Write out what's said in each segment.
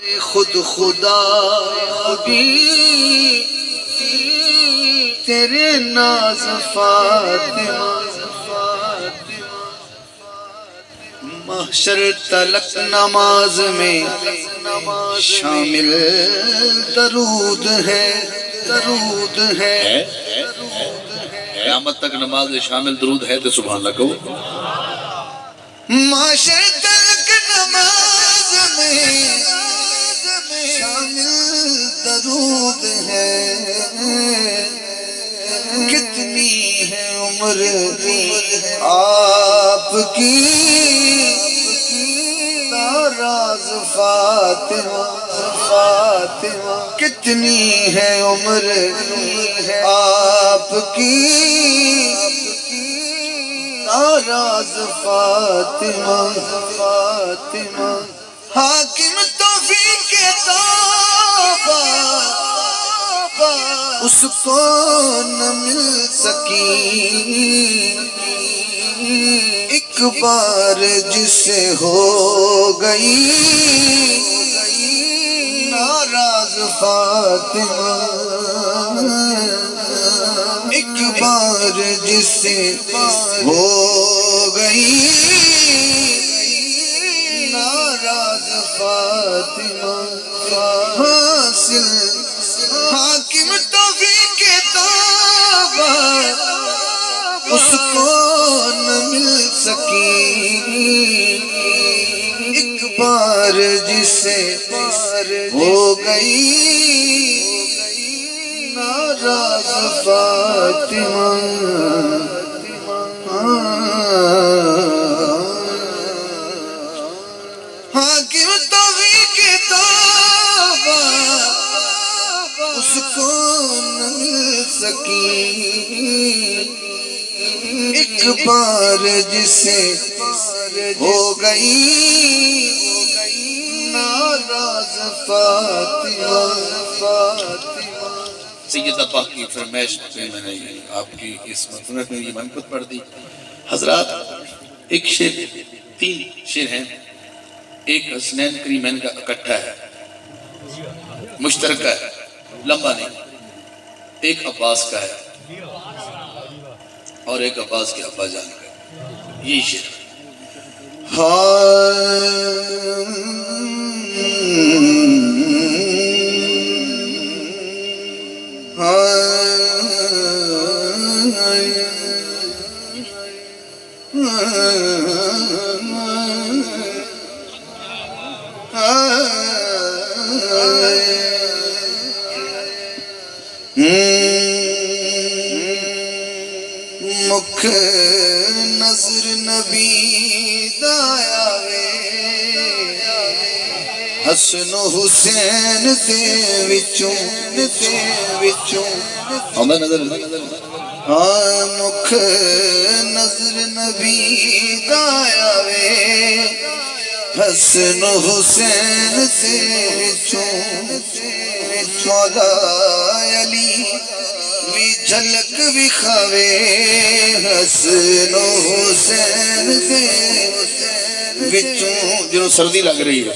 خود خدا بھی تیرے ناز فاطمہ، محشر تلک نماز میں شامل درود ہے، درود ہے، قیامت تک نماز میں شامل درود ہے تو سبحان اللہ کہو۔ محشر تلک نماز میں شامل درود ہے، کتنی ہے عمر آپ کی راز فاطمہ، فاطمہ کتنی ہے عمر آپ کی راز فاطمہ، فاطمہ حاکم توفیق توبہ اس کو نہ مل سکی، ایک بار جسے ہو گئی ناراض فاطمہ، ایک بار جسے ہو گئی ناراض فاطمہ، حاصل حاکم توفیق توبہ اس کو نہ مل سکی، ایک بار جسے ہو گئی ناراض فاطمہ، حاکم توفیق توبہ اس کو نہ مل سکی، ایک بار جسے ہو گئی ناراض فاطمہ، فاطمہ۔ سیدہ پاک کی فرمائش میں نے آپ کی اس مطلب میں یہ منقبت پڑھ دی۔ حضرات ایک شعر، تین شعر ہیں، ایک حسنین کریمین کا اکٹھا ہے، مشترکہ ہے، لمبا نہیں، ایک عباس کا ہے اور ایک عباس کے ابا جان کا ہے، یہ شعر مکھ نظر نبی دایا وے، حسن و حسین دے وچوں، دے وچوں آمدہ نظر مکھ نظر نبی دایا وے، حسن و حسین دے وچوں چودہ علی بھی جھلک بھی کھاوے، حسن و حسین دے وچوں جنہوں سردی لگ رہی ہے،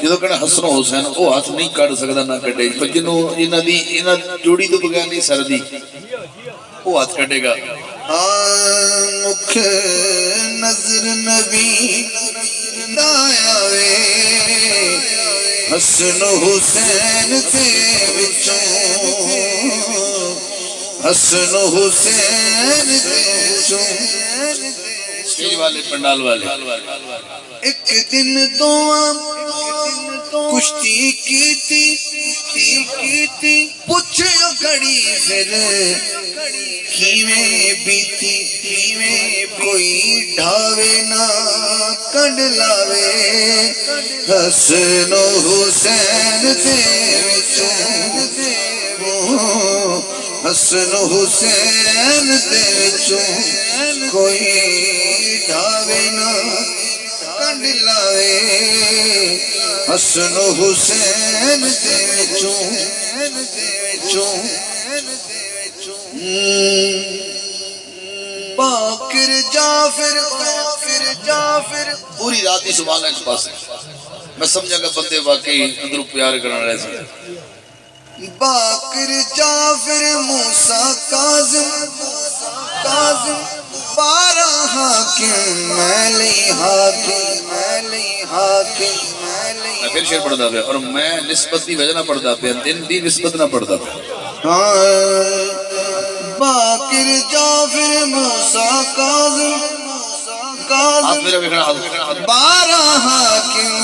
جنہوں کہنا حسن و حسین وہ ہاتھ نہیں کڑ سکتا نہ کٹے، پر جنہوں انہاں جوڑی تو بغیر نہیں سردی وہ ہاتھ کٹے گا۔ مکھ نظر نبی دایا وے، حسن و حسین دے وچوں، حسن و حسین دے وچوں سٹیج والے پنڈال والے ایک دن دعا کشتی کیتی، پوچھو گھڑی پھر کیویں بیتی، کوئی ڈھاوے نہ کنڈ لاوے، حسن و حسین دے وچوں، حسن و حسین دے وچوں کوئی ڈھاوے نہ کنڈ لاوے، حسن و حسین دے وچوں باقر جعفر، پوری رات ہی سبحان اللہ اس پاس ہے، میں سمجھا کہ بندے واقعی اندروں پیار کرنا رہے سے باقر جعفر موسیٰ کاظم بارہ حاکم میلی حاکم میں پھر شعر پڑھتا پیا اور میں نسبت دی وجہ نہ پڑھتا پیا دن دی نسبت نہ پڑھتا پیا باقر جعفر موسیٰ کاظم ہاتھ میرا بکھنا ہاتھ بارہ حاکم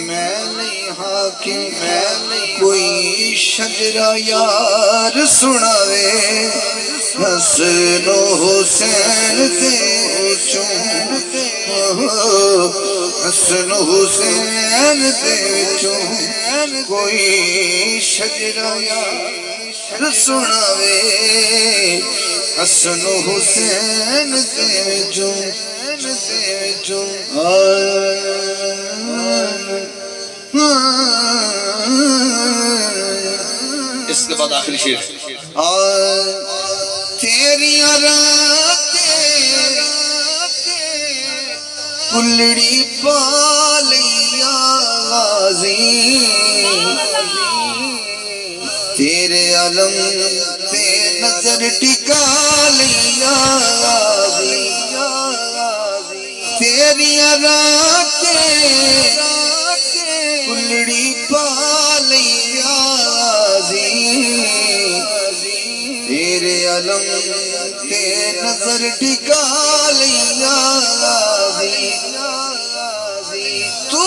میلی حاکم کوئی شجرہ یار سناوے حسن و حسین تے چون حسن و حسین تے چون کوئی شجرہ یار سناوے حسن و حسین تے چون اس کے بعد آخری شعر تیری راتیں کلڑی پالیا غازی تیرے علم تے نظر ٹکا لیا غازی تیری راتیں کلڑی پالیا غازی تیرے علم تے نظر ٹکا لیا غازی تو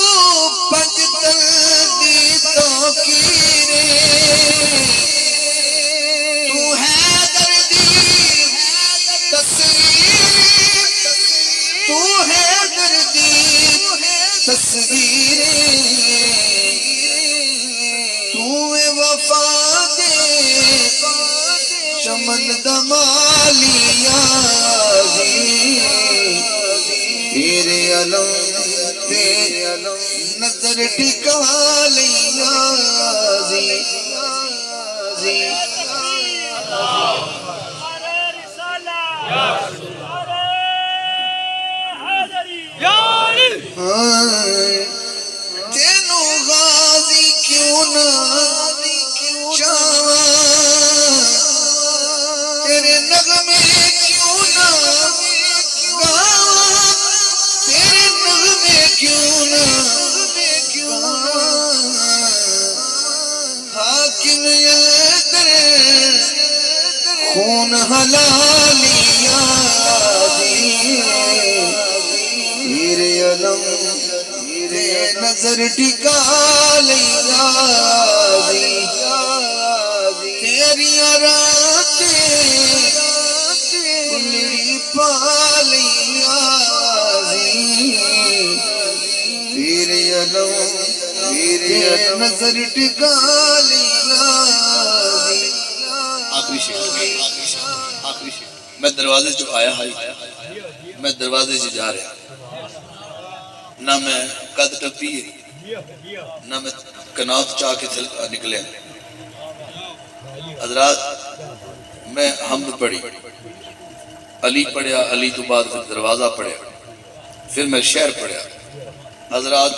پنجتن دی توقیرے تو حیدر دی تصویر تو حیدر دی تصویریں تو وفا دے چمن دمالیا تیرے علم تے نظر ٹکا لیا تینو غازی کیوں نہ چاہواں تیرے نغمے کیوں نہ گاواں تیرے نغمے کیوں نہ گاواں حاکم اندر خون حلالیاں تیرے علم تیرے نظر ٹکا لیا تیری راتیں کلڑی پالیا تیرے علم تیرے نظر ٹکا لیا آخری شعر میں دروازے جو آیا ہے میں دروازے سے جا رہا نہ میں قد ٹپی نہ میں کنات چاہ کے نکلے حضرات میں حمد پڑھی علی پڑھیا علی تو بعد پھر دروازہ پڑھیا پھر میں شعر پڑھیا حضرات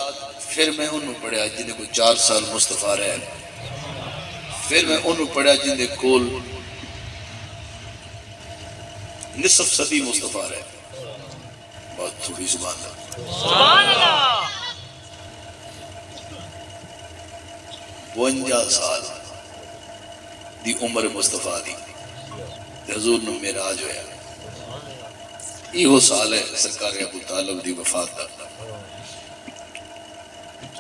پھر میں انہوں پڑھیا جنہیں کو 4 سال مصطفیٰ رہے پھر میں انہوں پڑھیا جنہیں کول نصف صدی مصطفیٰ رہے بہت تھوڑی زبان ہے سبحان اللہ 52 سال دی عمر مصطفیٰ دی حضور نے معراج ہویا یہ سال ہے سرکار ابو طالب دی وفات دا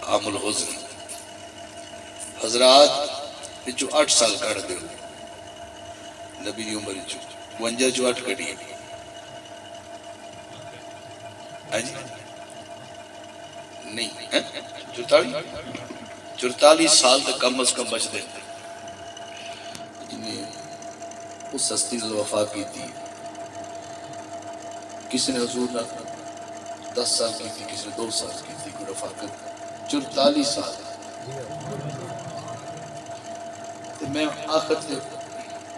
عام الحزن حضرات جو 8 سال کڑ دے نبی دی عمر 52 جو 8 کڑی ہے نہیں 44 سال تک کم از کم بچ دے جنہیں اس ہستی سے وفا کی تھی کسی نے حضور نہ 10 سال کی تھی کسی نے 2 سال کی تھی کوئی رفاقت 44 سال تو میں آخر سے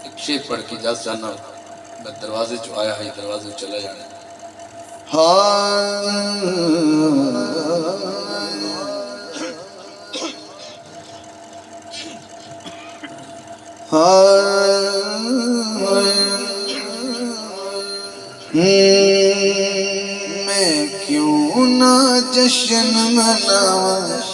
ایک شعر پڑھ کے اجازت چاہنا میں دروازے جو آیا ہے دروازے چلا جانا میں کیوں نہ جشن مناواں